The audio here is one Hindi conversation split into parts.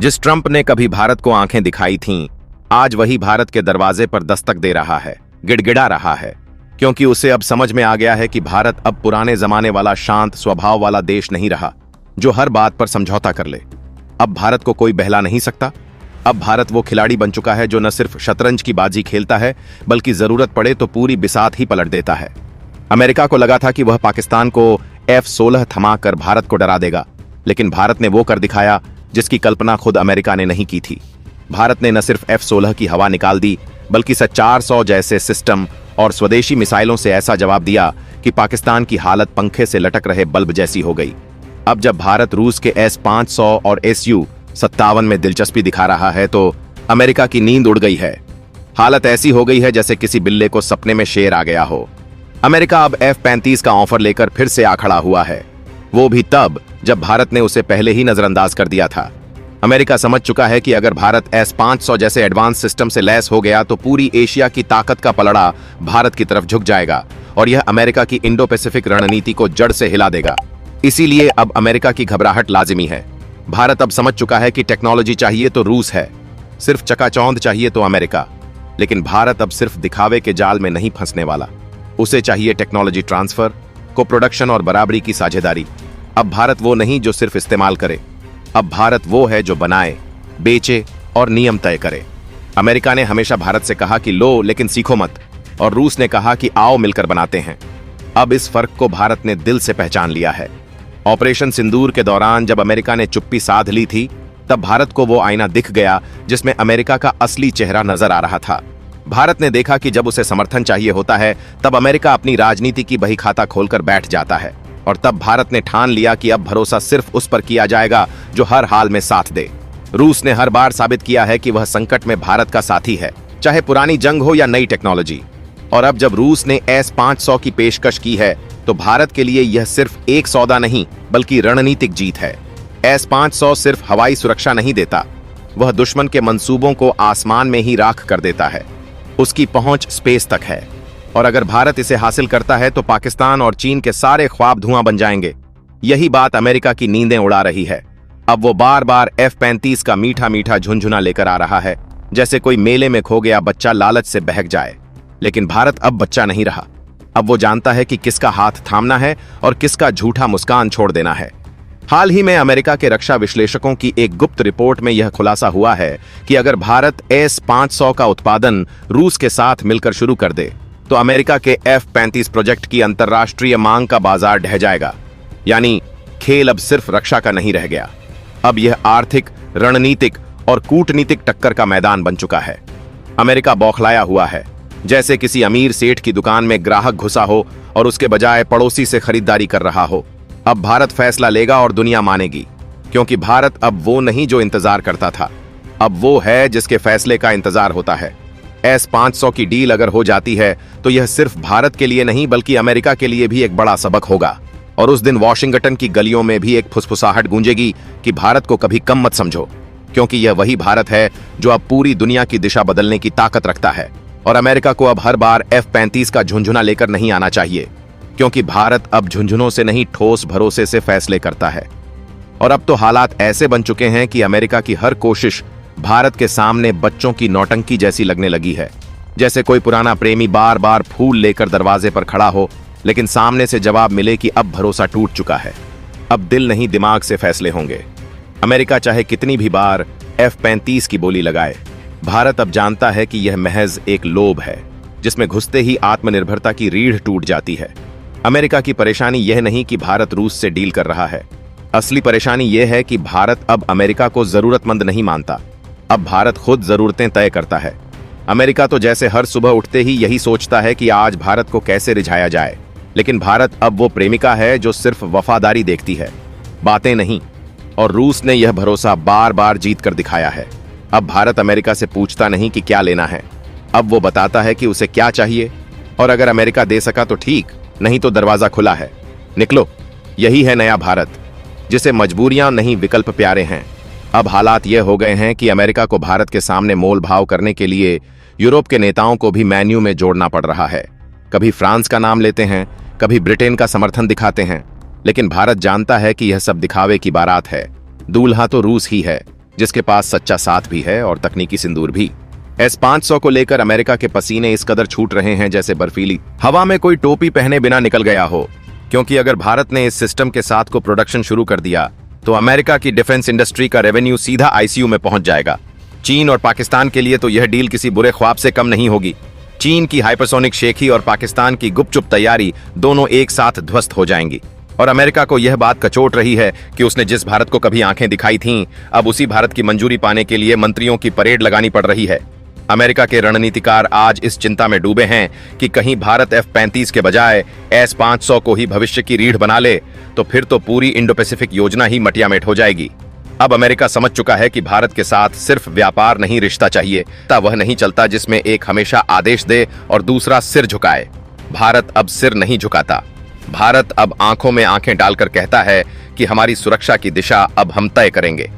जिस ट्रंप ने कभी भारत को आंखें दिखाई थीं, आज वही भारत के दरवाजे पर दस्तक दे रहा है, गिड़गिड़ा रहा है, क्योंकि उसे अब समझ में आ गया है कि भारत अब पुराने जमाने वाला शांत स्वभाव वाला देश नहीं रहा, जो हर बात पर समझौता कर ले। अब भारत को कोई बहला नहीं सकता। अब भारत वो खिलाड़ी बन चुका है जो न सिर्फ शतरंज की बाजी खेलता है, बल्कि जरूरत पड़े तो पूरी बिसात ही पलट देता है। अमेरिका को लगा था कि वह पाकिस्तान को F-16 थमाकर भारत को डरा देगा, लेकिन भारत ने वो कर दिखाया जिसकी कल्पना खुद अमेरिका ने नहीं की थी। भारत ने न सिर्फ F-16 की हवा निकाल दी, बल्कि 400 जैसे सिस्टम और स्वदेशी मिसाइलों से ऐसा जवाब दिया कि पाकिस्तान की हालत पंखे से लटक रहे बल्ब जैसी हो गई। अब जब भारत रूस के S-500 और Su-57 में दिलचस्पी दिखा रहा है तो अमेरिका की नींद उड़ गई है। हालत ऐसी हो गई है जैसे किसी बिल्ले को सपने में शेर आ गया हो। अमेरिका अब F-35 का ऑफर लेकर फिर से आ खड़ा हुआ है, वो भी तब जब भारत ने उसे पहले ही नजरअंदाज कर दिया था। अमेरिका समझ चुका है कि अगर भारत S-500 जैसे एडवांस सिस्टम से लैस हो गया तो पूरी एशिया की ताकत का पलड़ा भारत की तरफ झुक जाएगा और यह अमेरिका की इंडो पैसिफिक रणनीति को जड़ से हिला देगा। इसीलिए अब अमेरिका की घबराहट लाजिमी है। भारत अब समझ चुका है कि टेक्नोलॉजी चाहिए तो रूस है, सिर्फ चकाचौंध चाहिए तो अमेरिका। लेकिन भारत अब सिर्फ दिखावे के जाल में नहीं फंसने वाला। उसे चाहिए टेक्नोलॉजी ट्रांसफर, को प्रोडक्शन और बराबरी की साझेदारी। अब भारत वो नहीं जो सिर्फ इस्तेमाल करे, अब भारत वो है जो बनाए, बेचे और नियम तय करे। अमेरिका ने हमेशा भारत से कहा कि लो लेकिन सीखो मत, और रूस ने कहा कि आओ मिलकर बनाते हैं। अब इस फर्क को भारत ने दिल से पहचान लिया है। ऑपरेशन सिंदूर के दौरान जब अमेरिका ने चुप्पी साध ली थी, तब भारत को वो आईना दिख गया जिसमें अमेरिका का असली चेहरा नजर आ रहा था। भारत ने देखा कि जब उसे समर्थन चाहिए होता है तब अमेरिका अपनी राजनीति की बही खाता खोलकर बैठ जाता है, और तब भारत ने ठान लिया कि अब भरोसा सिर्फ उस पर किया जाएगा जो हर हाल में साथ दे। रूस ने हर बार साबित किया है कि वह संकट में भारत का साथी है, चाहे पुरानी जंग हो या नई टेक्नोलॉजी। और अब जब रूस ने S-500 की पेशकश की है तो भारत के लिए यह सिर्फ एक सौदा नहीं बल्कि रणनीतिक जीत है। S-500 सिर्फ हवाई सुरक्षा नहीं देता, वह दुश्मन के मंसूबों को आसमान में ही राख कर देता है। उसकी पहुंच स्पेस तक है, और अगर भारत इसे हासिल करता है तो पाकिस्तान और चीन के सारे ख्वाब धुआं बन जाएंगे। यही बात अमेरिका की नींदें उड़ा रही है। अब वो बार बार F-35 का मीठा मीठा झुनझुना लेकर आ रहा है, जैसे कोई मेले में खो गया बच्चा लालच से बहक जाए। लेकिन भारत अब बच्चा नहीं रहा। अब वो जानता है कि किसका हाथ थामना है और किसका झूठा मुस्कान छोड़ देना है। हाल ही में अमेरिका के रक्षा विश्लेषकों की एक गुप्त रिपोर्ट में यह खुलासा हुआ है कि अगर भारत S-500 का उत्पादन रूस के साथ मिलकर शुरू कर दे तो अमेरिका के F-35 प्रोजेक्ट की अंतर्राष्ट्रीय मांग का बाजार ढह जाएगा। यानी खेल अब सिर्फ रक्षा का नहीं रह गया, अब यह आर्थिक, रणनीतिक और कूटनीतिक टक्कर का मैदान बन चुका है। अमेरिका बौखलाया हुआ है, जैसे किसी अमीर सेठ की दुकान में ग्राहक घुसा हो और उसके बजाय पड़ोसी से खरीदारी कर रहा हो। अब भारत फैसला लेगा और दुनिया मानेगी, क्योंकि भारत अब वो नहीं जो इंतजार करता था, अब वो है जिसके फैसले का इंतजार होता है। S-500 की डील अगर हो जाती है तो यह सिर्फ भारत के लिए नहीं बल्कि अमेरिका के लिए भी एक बड़ा सबक होगा, और उस दिन वॉशिंगटन की गलियों में भी एक फुसफुसाहट गूंजेगी कि भारत को कभी कम मत समझो, क्योंकि यह वही भारत है जो अब पूरी दुनिया की दिशा बदलने की ताकत रखता है। और अमेरिका को अब हर बार F-35 का झुंझुना लेकर नहीं आना चाहिए, क्योंकि भारत अब झुंझुनों से नहीं ठोस भरोसे से फैसले करता है। और अब तो हालात ऐसे बन चुके हैं कि अमेरिका की हर कोशिश भारत के सामने बच्चों की नौटंकी जैसी लगने लगी है, जैसे कोई पुराना प्रेमी बार बार फूल लेकर दरवाजे पर खड़ा हो, लेकिन सामने से जवाब मिले कि अब भरोसा टूट चुका है, अब दिल नहीं दिमाग से फैसले होंगे। अमेरिका चाहे कितनी भी बार F-35 की बोली लगाए, भारत अब जानता है कि यह महज एक लोभ है जिसमें घुसते ही आत्मनिर्भरता की रीढ़ टूट जाती है। अमेरिका की परेशानी यह नहीं कि भारत रूस से डील कर रहा है, असली परेशानी यह है कि भारत अब अमेरिका को जरूरतमंद नहीं मानता, अब भारत खुद जरूरतें तय करता है। अमेरिका तो जैसे हर सुबह उठते ही यही सोचता है कि आज भारत को कैसे रिझाया जाए, लेकिन भारत अब वो प्रेमिका है जो सिर्फ वफादारी देखती है, बातें नहीं। और रूस ने यह भरोसा बार बार जीत कर दिखाया है। अब भारत अमेरिका से पूछता नहीं कि क्या लेना है, अब वो बताता है कि उसे क्या चाहिए, और अगर अमेरिका दे सका तो ठीक, नहीं तो दरवाजा खुला है, निकलो। यही है नया भारत, जिसे मजबूरियां नहीं विकल्प प्यारे हैं। अब हालात ये हो गए हैं कि अमेरिका को भारत के सामने मोल भाव करने के लिए यूरोप के नेताओं को भी मेन्यू में जोड़ना पड़ रहा है। कभी फ्रांस का नाम लेते हैं, कभी ब्रिटेन का समर्थन दिखाते हैं, लेकिन भारत जानता है कि यह सब दिखावे की बारात है, दूल्हा तो रूस ही है। जिसके पास सच्चा साथ भी है और तकनीकी सिंदूर भी। S-500 को लेकर अमेरिका के पसीने इस कदर छूट रहे हैं जैसे बर्फीली हवा में कोई टोपी पहने बिना निकल गया हो, क्योंकि अगर भारत ने इस सिस्टम के साथ को प्रोडक्शन शुरू कर दिया तो अमेरिका की डिफेंस इंडस्ट्री का रेवेन्यू सीधा आईसीयू में पहुंच जाएगा। चीन और पाकिस्तान के लिए तो यह डील किसी बुरे ख्वाब से कम नहीं होगी। चीन की हाइपरसोनिक शेखी और पाकिस्तान की गुपचुप तैयारी दोनों एक साथ ध्वस्त हो जाएंगी। और अमेरिका को यह बात कचोट रही है कि उसने जिस भारत को कभी आंखें दिखाई थीं, अब उसी भारत की मंजूरी पाने के लिए मंत्रियों की परेड लगानी पड़ रही है। अमेरिका के रणनीतिकार आज इस चिंता में डूबे हैं कि कहीं भारत F-35 के बजाय S-500 को ही भविष्य की रीढ़ बना ले तो फिर तो पूरी इंडो पैसिफिक योजना ही मटियामेट हो जाएगी। अब अमेरिका समझ चुका है कि भारत के साथ सिर्फ व्यापार नहीं रिश्ता चाहिए, ता वह नहीं चलता जिसमें एक हमेशा आदेश दे और दूसरा सिर झुकाए। भारत अब सिर नहीं झुकाता। भारत अब आंखों में आंखें डालकर कहता है कि हमारी सुरक्षा की दिशा अब हम तय करेंगे।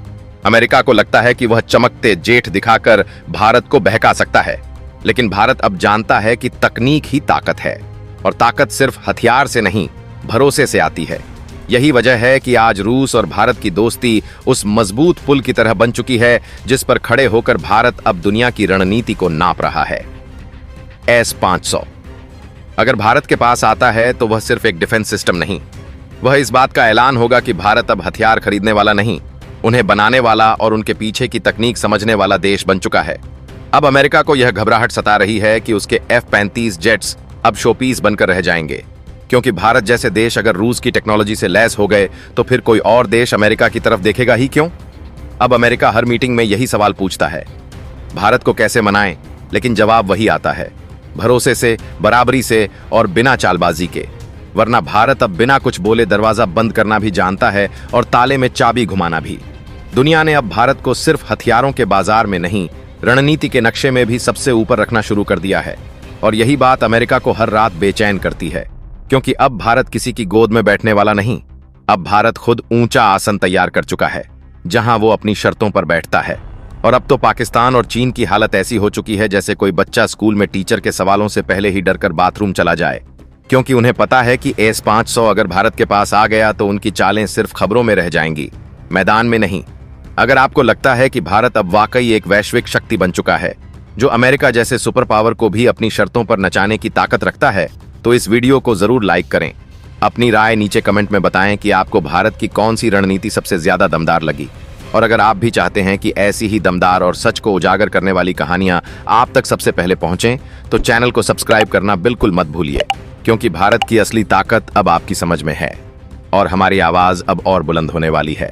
अमेरिका को लगता है कि वह चमकते जेठ दिखाकर भारत को बहका सकता है, लेकिन भारत अब जानता है कि तकनीक ही ताकत है और ताकत सिर्फ हथियार से नहीं, भरोसे से आती है। यही वजह है कि आज रूस और भारत की दोस्ती उस मजबूत पुल की तरह बन चुकी है जिस पर खड़े होकर भारत अब दुनिया की रणनीति को नाप रहा है। S-500 अगर भारत के पास आता है तो वह सिर्फ एक डिफेंस सिस्टम नहीं, वह इस बात का ऐलान होगा कि भारत अब हथियार खरीदने वाला नहीं, उन्हें बनाने वाला और उनके पीछे की तकनीक समझने वाला देश बन चुका है। अब अमेरिका को यह घबराहट सता रही है कि उसके F-35 जेट्स अब शोपीस बनकर रह जाएंगे, क्योंकि भारत जैसे देश अगर रूस की टेक्नोलॉजी से लैस हो गए तो फिर कोई और देश अमेरिका की तरफ देखेगा ही क्यों। अब अमेरिका हर मीटिंग में यही सवाल पूछता है, भारत को कैसे मनाएं, लेकिन जवाब वही आता है, भरोसे से, बराबरी से और बिना चालबाजी के। वरना भारत अब बिना कुछ बोले दरवाजा बंद करना भी जानता है और ताले में चाबी घुमाना भी। दुनिया ने अब भारत को सिर्फ हथियारों के बाजार में नहीं, रणनीति के नक्शे में भी सबसे ऊपर रखना शुरू कर दिया है। और यही बात अमेरिका को हर रात बेचैन करती है, क्योंकि अब भारत किसी की गोद में बैठने वाला नहीं। अब भारत खुद ऊंचा आसन तैयार कर चुका है जहां वो अपनी शर्तों पर बैठता है। और अब तो पाकिस्तान और चीन की हालत ऐसी हो चुकी है जैसे कोई बच्चा स्कूल में टीचर के सवालों से पहले ही डरकर बाथरूम चला जाए, क्योंकि उन्हें पता है कि S-500 अगर भारत के पास आ गया तो उनकी चालें सिर्फ खबरों में रह जाएंगी, मैदान में नहीं। अगर आपको लगता है कि भारत अब वाकई एक वैश्विक शक्ति बन चुका है जो अमेरिका जैसे सुपर पावर को भी अपनी शर्तों पर नचाने की ताकत रखता है, तो इस वीडियो को जरूर लाइक करें। अपनी राय नीचे कमेंट में बताएं कि आपको भारत की कौन सी रणनीति सबसे ज्यादा दमदार लगी। और अगर आप भी चाहते हैं कि ऐसी ही दमदार और सच को उजागर करने वाली कहानियां आप तक सबसे पहले पहुंचें, तो चैनल को सब्सक्राइब करना बिल्कुल मत भूलिए, क्योंकि भारत की असली ताकत अब आपकी समझ में है और हमारी आवाज अब और बुलंद होने वाली है।